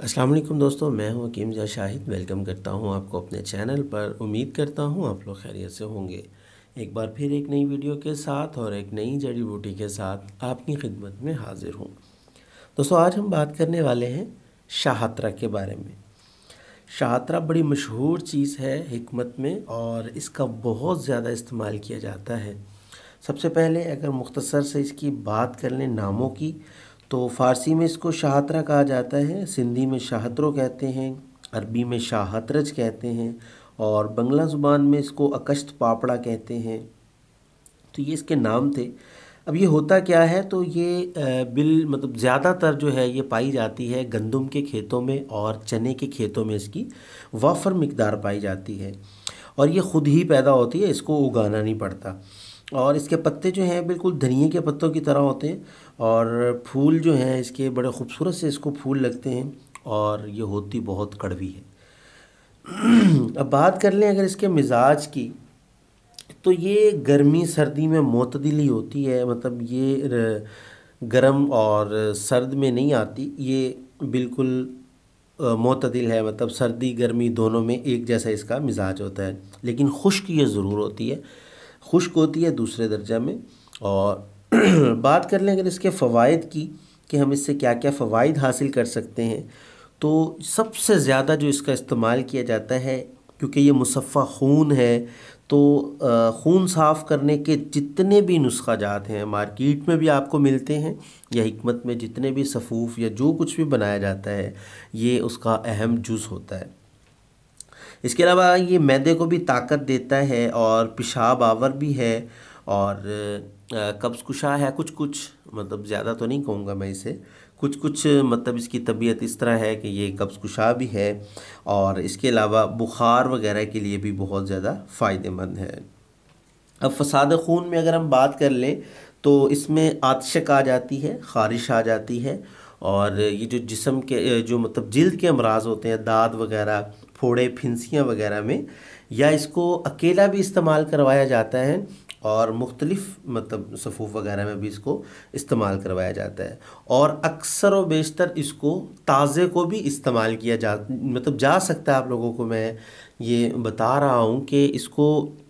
अस्सलाम वालेकुम दोस्तों, मैं हूं हकीम जा शाहिद। वेलकम करता हूं आपको अपने चैनल पर। उम्मीद करता हूं आप लोग खैरियत से होंगे। एक बार फिर एक नई वीडियो के साथ और एक नई जड़ी बूटी के साथ आपकी खिदमत में हाजिर हूं। दोस्तों, आज हम बात करने वाले हैं शाहतरा के बारे में। शाहतरा बड़ी मशहूर चीज़ है हिकमत में और इसका बहुत ज़्यादा इस्तेमाल किया जाता है। सबसे पहले अगर मुख्तसर से इसकी बात कर लें नामों की, तो फ़ारसी में इसको शाहतरा कहा जाता है, सिंधी में शाहतरो कहते हैं, अरबी में शाहतरज कहते हैं और बंगला ज़ुबान में इसको अकश्त पापड़ा कहते हैं। तो ये इसके नाम थे। अब ये होता क्या है, तो ये मतलब ज़्यादातर जो है ये पाई जाती है गंदम के खेतों में और चने के खेतों में इसकी वाफर मिकदार पाई जाती है और ये ख़ुद ही पैदा होती है, इसको उगाना नहीं पड़ता। और इसके पत्ते जो हैं बिल्कुल धनिए के पत्तों की तरह होते हैं और फूल जो हैं इसके बड़े खूबसूरत से इसको फूल लगते हैं और ये होती बहुत कड़वी है। अब बात कर लें अगर इसके मिजाज की, तो ये गर्मी सर्दी में मोतदिल ही होती है। मतलब ये गर्म और सर्द में नहीं आती, ये बिल्कुल मोतदिल है। मतलब सर्दी गर्मी दोनों में एक जैसा इसका मिजाज होता है, लेकिन खुश्क ये ज़रूर होती है, खुश्क होती है दूसरे दर्जा में। और बात कर लें अगर इसके फ़वाइद की कि हम इससे क्या क्या फ़वाइद हासिल कर सकते हैं, तो सबसे ज़्यादा जो इसका इस्तेमाल किया जाता है, क्योंकि ये मुसफ़ा खून है, तो खून साफ़ करने के जितने भी नुस्खा जात हैं मार्केट में भी आपको मिलते हैं या हिकमत में जितने भी सफ़ूफ़ या जो कुछ भी बनाया जाता है, ये उसका अहम जुज़ होता है। इसके अलावा ये मैदे को भी ताकत देता है और पेशाब आवर भी है और कब्ज़ कुशा है। कुछ कुछ, मतलब ज़्यादा तो नहीं कहूँगा मैं इसे, कुछ कुछ मतलब इसकी तबीयत इस तरह है कि ये कब्ज़ कुशा भी है और इसके अलावा बुखार वगैरह के लिए भी बहुत ज़्यादा फ़ायदेमंद है। अब फसाद खून में अगर हम बात कर लें, तो इसमें आतशक आ जाती है, ख़ारिश आ जाती है और ये जो जिस्म के जो मतलब जिल्द के अमराज होते हैं, दाद वगैरह, फोड़े, फिंसियाँ वगैरह में, या इसको अकेला भी इस्तेमाल करवाया जाता है और मुख्तलिफ मतलब सफ़ूफ़ वगैरह में भी इसको इस्तेमाल करवाया जाता है। और अक्सर व बेशतर इसको ताज़े को भी इस्तेमाल किया जा सकता है। आप लोगों को मैं ये बता रहा हूँ कि इसको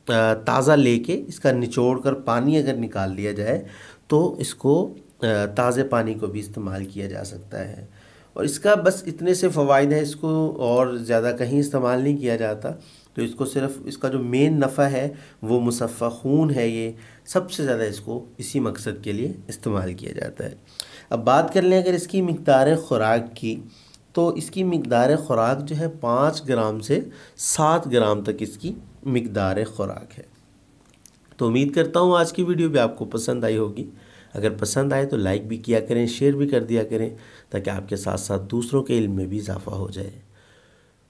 ताज़ा लेके इसका निचोड़ कर पानी अगर निकाल लिया जाए तो इसको ताज़े पानी को भी इस्तेमाल किया जा सकता है। और इसका बस इतने से फ़वाइद हैं, इसको और ज़्यादा कहीं इस्तेमाल नहीं किया जाता। तो इसको सिर्फ इसका जो मेन नफ़ा है वो मुसफ़ा खून है, ये सबसे ज़्यादा इसको इसी मकसद के लिए इस्तेमाल किया जाता है। अब बात कर लें अगर इसकी मिक़दार ख़ुराक की, तो इसकी मिक़दार ख़ुराक जो है 5 ग्राम से 7 ग्राम तक इसकी मिक़दार ख़ुराक है। तो उम्मीद करता हूँ आज की वीडियो भी आपको पसंद आई होगी। अगर पसंद आए तो लाइक भी किया करें, शेयर भी कर दिया करें, ताकि आपके साथ साथ दूसरों के इल्म में भी इजाफ़ा हो जाए।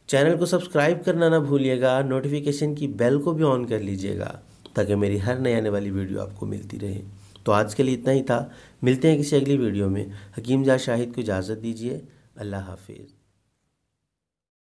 चैनल को सब्सक्राइब करना ना भूलिएगा, नोटिफिकेशन की बेल को भी ऑन कर लीजिएगा, ताकि मेरी हर नई आने वाली वीडियो आपको मिलती रहे। तो आज के लिए इतना ही था। मिलते हैं किसी अगली वीडियो में। हकीम जा शाहिद को इजाज़त दीजिए। अल्लाह हाफिज़।